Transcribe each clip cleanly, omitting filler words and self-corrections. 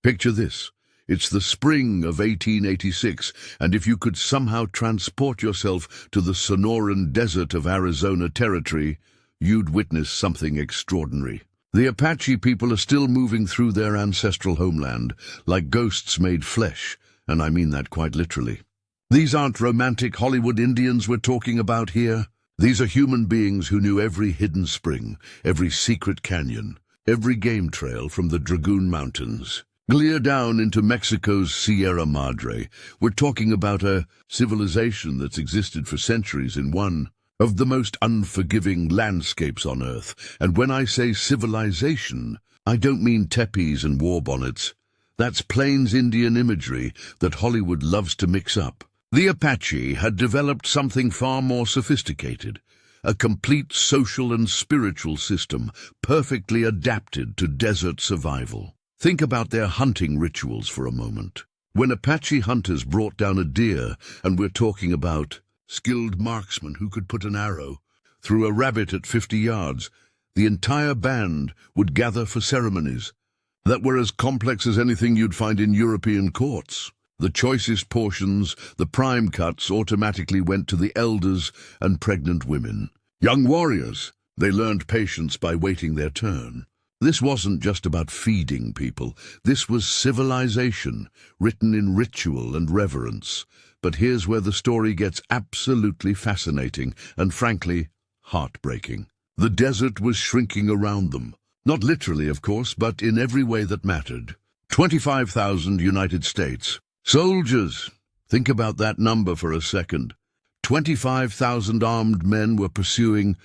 Picture this. It's the spring of 1886, and if you could somehow transport yourself to the Sonoran Desert of Arizona Territory, you'd witness something extraordinary. The Apache people are still moving through their ancestral homeland, like ghosts made flesh, and I mean that quite literally. These aren't romantic Hollywood Indians we're talking about here. These are human beings who knew every hidden spring, every secret canyon, every game trail from the Dragoon Mountains. Clear down into Mexico's Sierra Madre, we're talking about a civilization that's existed for centuries in one of the most unforgiving landscapes on Earth. And when I say civilization, I don't mean teepees and war bonnets. That's Plains Indian imagery that Hollywood loves to mix up. The Apache had developed something far more sophisticated, a complete social and spiritual system perfectly adapted to desert survival. Think about their hunting rituals for a moment. When Apache hunters brought down a deer, and we're talking about skilled marksmen who could put an arrow through a rabbit at 50 yards, the entire band would gather for ceremonies that were as complex as anything you'd find in European courts. The choicest portions, the prime cuts, automatically went to the elders and pregnant women. Young warriors, they learned patience by waiting their turn. This wasn't just about feeding people. This was civilization, written in ritual and reverence. But here's where the story gets absolutely fascinating and, frankly, heartbreaking. The desert was shrinking around them. Not literally, of course, but in every way that mattered. 25,000 United States soldiers. Think about that number for a second. 25,000 armed men were pursuing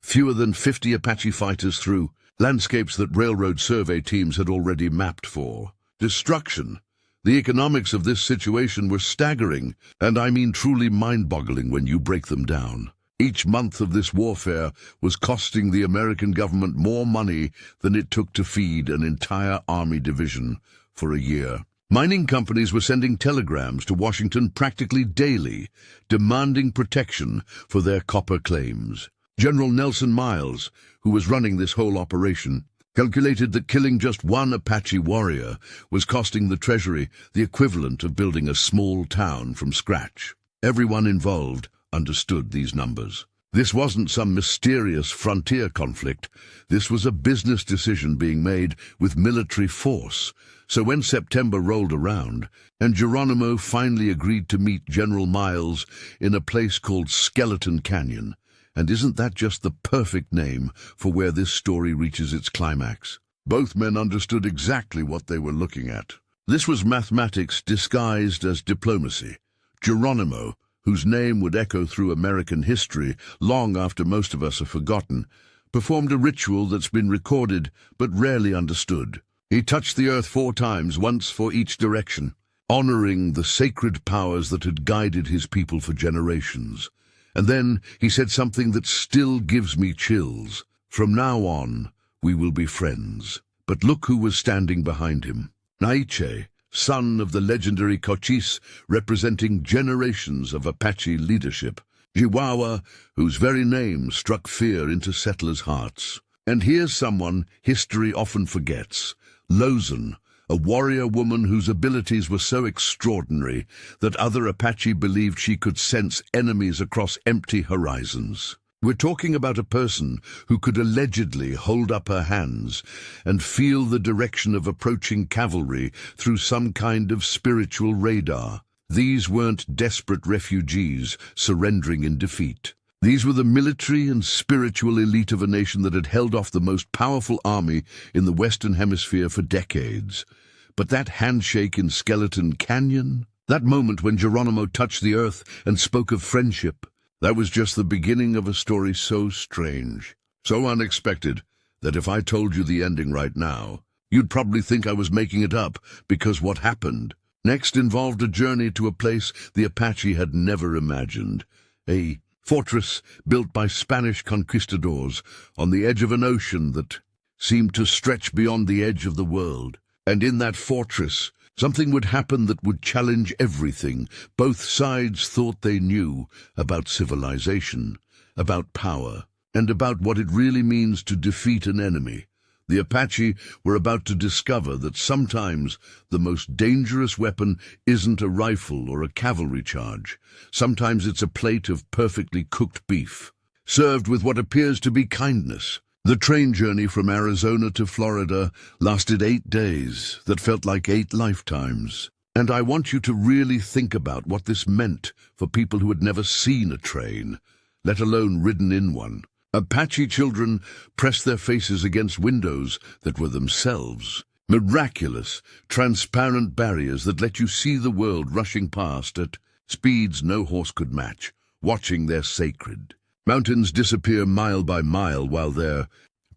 fewer than 50 Apache fighters through landscapes that railroad survey teams had already mapped for. Destruction. The economics of this situation were staggering, and I mean truly mind-boggling when you break them down. Each month of this warfare was costing the American government more money than it took to feed an entire army division for a year. Mining companies were sending telegrams to Washington practically daily, demanding protection for their copper claims. General Nelson Miles, who was running this whole operation, calculated that killing just one Apache warrior was costing the Treasury the equivalent of building a small town from scratch. Everyone involved understood these numbers. This wasn't some mysterious frontier conflict. This was a business decision being made with military force. So when September rolled around, and Geronimo finally agreed to meet General Miles in a place called Skeleton Canyon, and isn't that just the perfect name for where this story reaches its climax? Both men understood exactly what they were looking at. This was mathematics disguised as diplomacy. Geronimo, whose name would echo through American history long after most of us are forgotten, performed a ritual that's been recorded but rarely understood. He touched the earth 4 times, once for each direction, honoring the sacred powers that had guided his people for generations. And then he said something that still gives me chills. From now on, we will be friends. But look who was standing behind him. Naiche, son of the legendary Cochise, representing generations of Apache leadership. Chihuahua, whose very name struck fear into settlers' hearts. And here's someone history often forgets. Lozan, a warrior woman whose abilities were so extraordinary that other Apache believed she could sense enemies across empty horizons. We're talking about a person who could allegedly hold up her hands and feel the direction of approaching cavalry through some kind of spiritual radar. These weren't desperate refugees surrendering in defeat. These were the military and spiritual elite of a nation that had held off the most powerful army in the Western Hemisphere for decades. But that handshake in Skeleton Canyon, that moment when Geronimo touched the earth and spoke of friendship, that was just the beginning of a story so strange, so unexpected, that if I told you the ending right now, you'd probably think I was making it up, because what happened next involved a journey to a place the Apache had never imagined, a fortress built by Spanish conquistadors on the edge of an ocean that seemed to stretch beyond the edge of the world. And in that fortress, something would happen that would challenge everything both sides thought they knew about civilization, about power, and about what it really means to defeat an enemy. The Apache were about to discover that sometimes the most dangerous weapon isn't a rifle or a cavalry charge. Sometimes it's a plate of perfectly cooked beef, served with what appears to be kindness. The train journey from Arizona to Florida lasted 8 days that felt like 8 lifetimes. And I want you to really think about what this meant for people who had never seen a train, let alone ridden in one. Apache children pressed their faces against windows that were themselves. Miraculous, transparent barriers that let you see the world rushing past at speeds no horse could match, watching their sacred. Mountains disappear mile by mile while their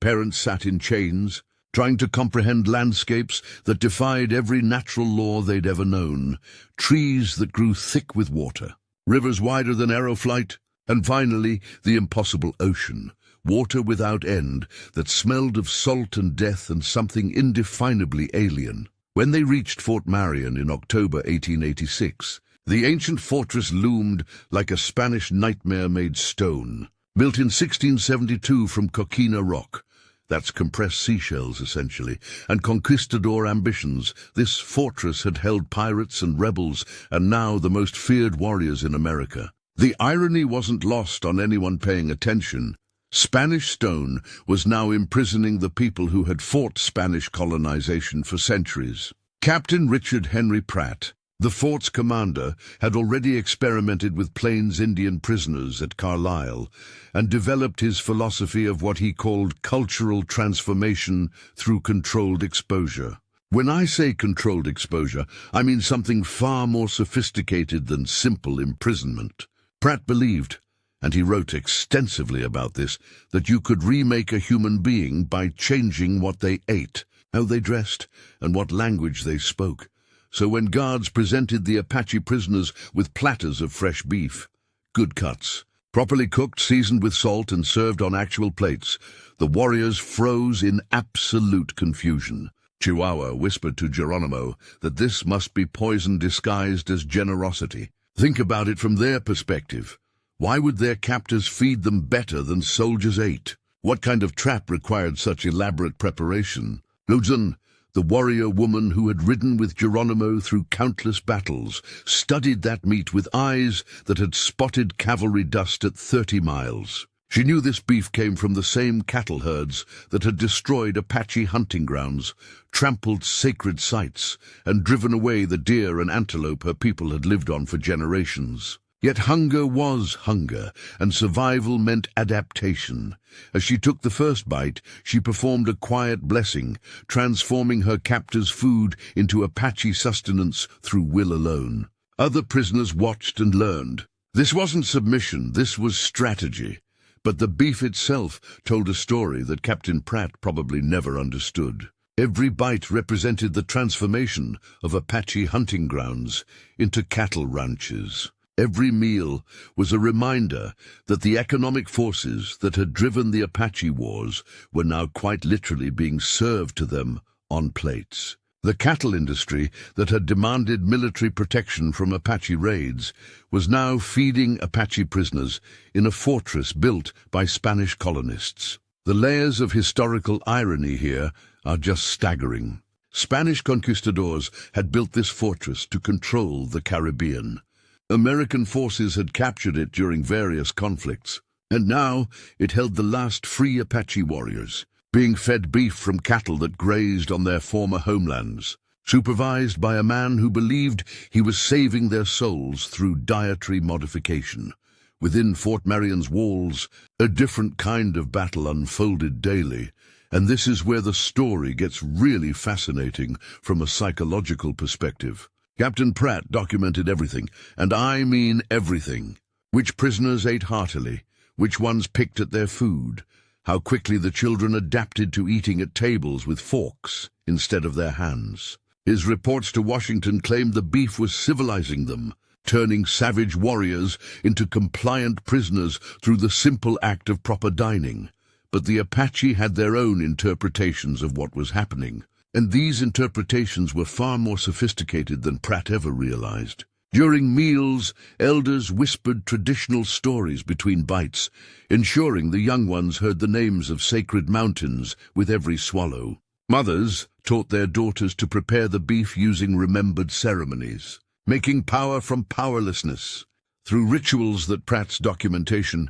parents sat in chains, trying to comprehend landscapes that defied every natural law they'd ever known. Trees that grew thick with water, rivers wider than arrow flight, and finally, the impossible ocean, water without end that smelled of salt and death and something indefinably alien. When they reached Fort Marion in October 1886, the ancient fortress loomed like a Spanish nightmare made stone. Built in 1672 from coquina rock, that's compressed seashells essentially, and conquistador ambitions, this fortress had held pirates and rebels and now the most feared warriors in America. The irony wasn't lost on anyone paying attention. Spanish stone was now imprisoning the people who had fought Spanish colonization for centuries. Captain Richard Henry Pratt, the fort's commander, had already experimented with Plains Indian prisoners at Carlisle and developed his philosophy of what he called cultural transformation through controlled exposure. When I say controlled exposure, I mean something far more sophisticated than simple imprisonment. Pratt believed, and he wrote extensively about this, that you could remake a human being by changing what they ate, how they dressed, and what language they spoke. So when guards presented the Apache prisoners with platters of fresh beef, good cuts, properly cooked, seasoned with salt, and served on actual plates, the warriors froze in absolute confusion. Chihuahua whispered to Geronimo that this must be poison disguised as generosity. Think about it from their perspective. Why would their captors feed them better than soldiers ate? What kind of trap required such elaborate preparation? Luzon, the warrior woman who had ridden with Geronimo through countless battles, studied that meat with eyes that had spotted cavalry dust at 30 miles. She knew this beef came from the same cattle herds that had destroyed Apache hunting grounds, trampled sacred sites, and driven away the deer and antelope her people had lived on for generations. Yet hunger was hunger, and survival meant adaptation. As she took the first bite, she performed a quiet blessing, transforming her captor's food into Apache sustenance through will alone. Other prisoners watched and learned. This wasn't submission, this was strategy. But the beef itself told a story that Captain Pratt probably never understood. Every bite represented the transformation of Apache hunting grounds into cattle ranches. Every meal was a reminder that the economic forces that had driven the Apache wars were now quite literally being served to them on plates. The cattle industry that had demanded military protection from Apache raids was now feeding Apache prisoners in a fortress built by Spanish colonists. The layers of historical irony here are just staggering. Spanish conquistadors had built this fortress to control the Caribbean. American forces had captured it during various conflicts, and now it held the last free Apache warriors, being fed beef from cattle that grazed on their former homelands, supervised by a man who believed he was saving their souls through dietary modification. Within Fort Marion's walls, a different kind of battle unfolded daily, and this is where the story gets really fascinating from a psychological perspective. Captain Pratt documented everything, and I mean everything. Which prisoners ate heartily, which ones picked at their food, how quickly the children adapted to eating at tables with forks instead of their hands. His reports to Washington claimed the beef was civilizing them, turning savage warriors into compliant prisoners through the simple act of proper dining. But the Apache had their own interpretations of what was happening, and these interpretations were far more sophisticated than Pratt ever realized. During meals, elders whispered traditional stories between bites, ensuring the young ones heard the names of sacred mountains with every swallow. Mothers taught their daughters to prepare the beef using remembered ceremonies, making power from powerlessness through rituals that Pratt's documentation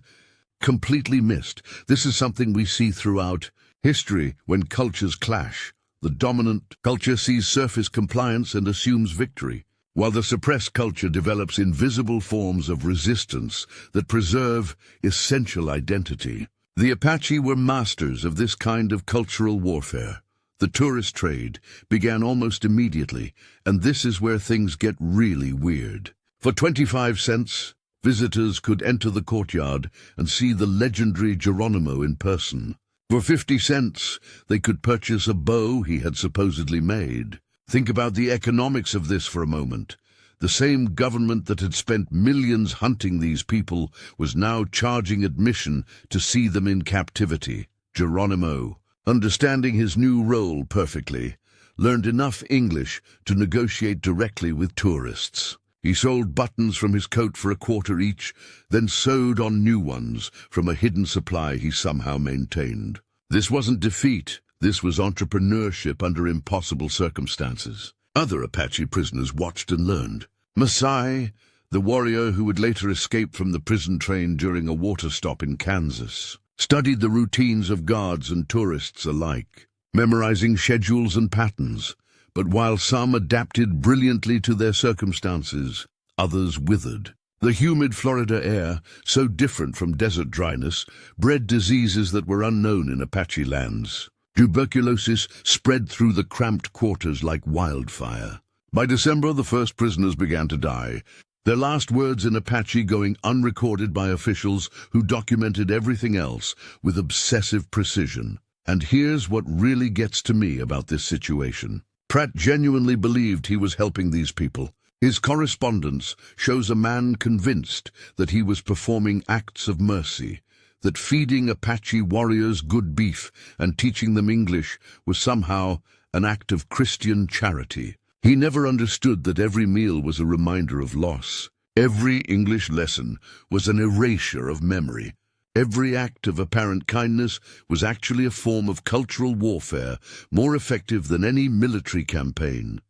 completely missed. This is something we see throughout history when cultures clash. The dominant culture sees surface compliance and assumes victory, while the suppressed culture develops invisible forms of resistance that preserve essential identity. The Apache were masters of this kind of cultural warfare. The tourist trade began almost immediately, and this is where things get really weird. For 25 cents, visitors could enter the courtyard and see the legendary Geronimo in person. For 50 cents, they could purchase a bow he had supposedly made. Think about the economics of this for a moment. The same government that had spent millions hunting these people was now charging admission to see them in captivity. Geronimo, understanding his new role perfectly, learned enough English to negotiate directly with tourists. He sold buttons from his coat for a quarter each, then sewed on new ones from a hidden supply he somehow maintained. This wasn't defeat. This was entrepreneurship under impossible circumstances. Other Apache prisoners watched and learned. Masai, the warrior who would later escape from the prison train during a water stop in Kansas, studied the routines of guards and tourists alike, memorizing schedules and patterns. But while some adapted brilliantly to their circumstances, others withered. The humid Florida air, so different from desert dryness, bred diseases that were unknown in Apache lands. Tuberculosis spread through the cramped quarters like wildfire. By December, the first prisoners began to die, their last words in Apache going unrecorded by officials who documented everything else with obsessive precision. And here's what really gets to me about this situation. Pratt genuinely believed he was helping these people. His correspondence shows a man convinced that he was performing acts of mercy, that feeding Apache warriors good beef and teaching them English was somehow an act of Christian charity. He never understood that every meal was a reminder of loss. Every English lesson was an erasure of memory. Every act of apparent kindness was actually a form of cultural warfare, more effective than any military campaign.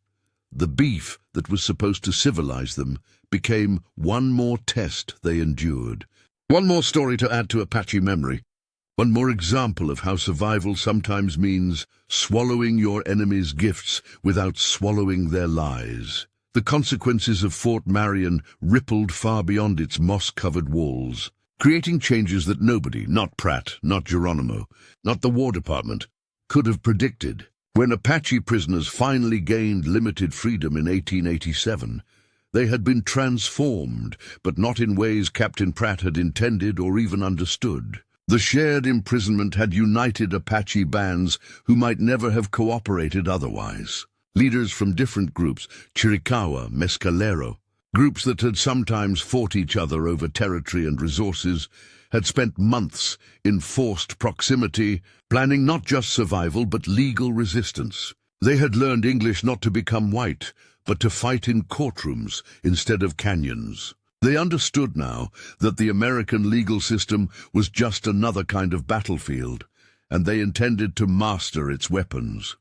The beef that was supposed to civilize them became one more test they endured. One more story to add to Apache memory. One more example of how survival sometimes means swallowing your enemy's gifts without swallowing their lies. The consequences of Fort Marion rippled far beyond its moss-covered walls, creating changes that nobody, not Pratt, not Geronimo, not the War Department, could have predicted. When Apache prisoners finally gained limited freedom in 1887, they had been transformed, but not in ways Captain Pratt had intended or even understood. The shared imprisonment had united Apache bands who might never have cooperated otherwise. Leaders from different groups, Chiricahua, Mescalero, groups that had sometimes fought each other over territory and resources, had spent months in forced proximity, planning not just survival but legal resistance. They had learned English not to become white, but to fight in courtrooms instead of canyons. They understood now that the American legal system was just another kind of battlefield, and they intended to master its weapons.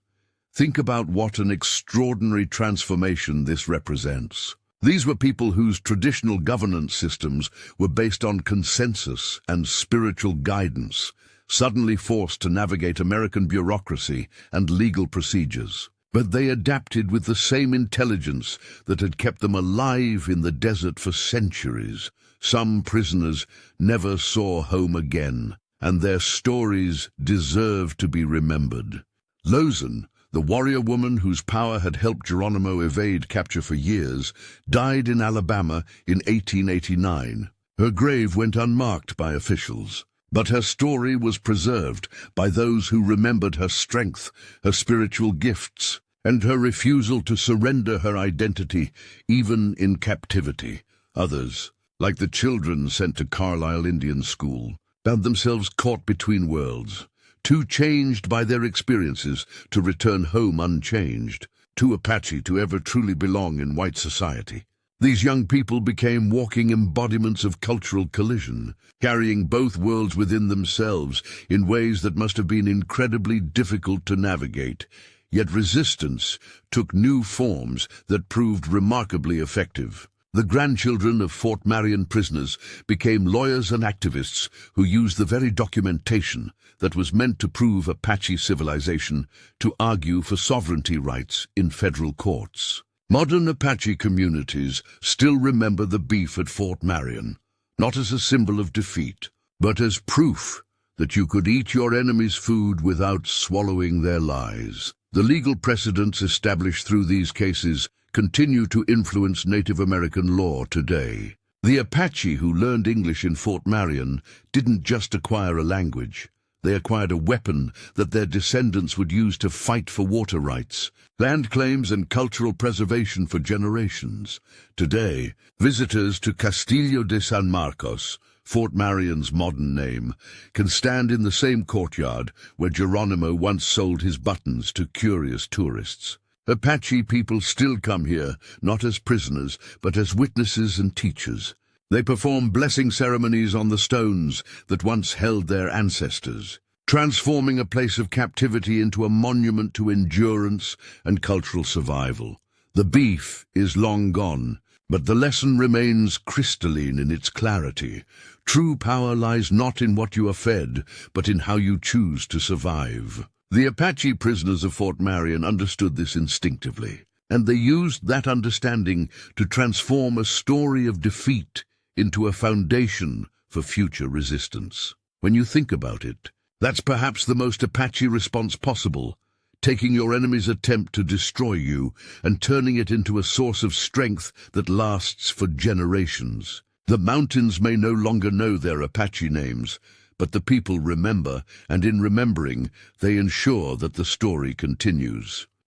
Think about what an extraordinary transformation this represents. These were people whose traditional governance systems were based on consensus and spiritual guidance, suddenly forced to navigate American bureaucracy and legal procedures. But they adapted with the same intelligence that had kept them alive in the desert for centuries. Some prisoners never saw home again, and their stories deserve to be remembered. Lozan, the warrior woman whose power had helped Geronimo evade capture for years, died in Alabama in 1889. Her grave went unmarked by officials, but her story was preserved by those who remembered her strength, her spiritual gifts, and her refusal to surrender her identity even in captivity. Others, like the children sent to Carlisle Indian School, found themselves caught between worlds, too changed by their experiences to return home unchanged, too Apache to ever truly belong in white society. These young people became walking embodiments of cultural collision, carrying both worlds within themselves in ways that must have been incredibly difficult to navigate. Yet resistance took new forms that proved remarkably effective. The grandchildren of Fort Marion prisoners became lawyers and activists who used the very documentation that was meant to prove Apache civilization to argue for sovereignty rights in federal courts. Modern Apache communities still remember the beef at Fort Marion, not as a symbol of defeat, but as proof that you could eat your enemy's food without swallowing their lies. The legal precedents established through these cases continue to influence Native American law today. The Apache who learned English in Fort Marion didn't just acquire a language. They acquired a weapon that their descendants would use to fight for water rights, land claims, and cultural preservation for generations. Today, visitors to Castillo de San Marcos, Fort Marion's modern name, can stand in the same courtyard where Geronimo once sold his buttons to curious tourists. Apache people still come here, not as prisoners, but as witnesses and teachers. They perform blessing ceremonies on the stones that once held their ancestors, transforming a place of captivity into a monument to endurance and cultural survival. The beef is long gone, but the lesson remains crystalline in its clarity. True power lies not in what you are fed, but in how you choose to survive. The Apache prisoners of Fort Marion understood this instinctively, and they used that understanding to transform a story of defeat into a foundation for future resistance. When you think about it, that's perhaps the most Apache response possible, taking your enemy's attempt to destroy you and turning it into a source of strength that lasts for generations. The mountains may no longer know their Apache names, but the people remember, and in remembering, they ensure that the story continues.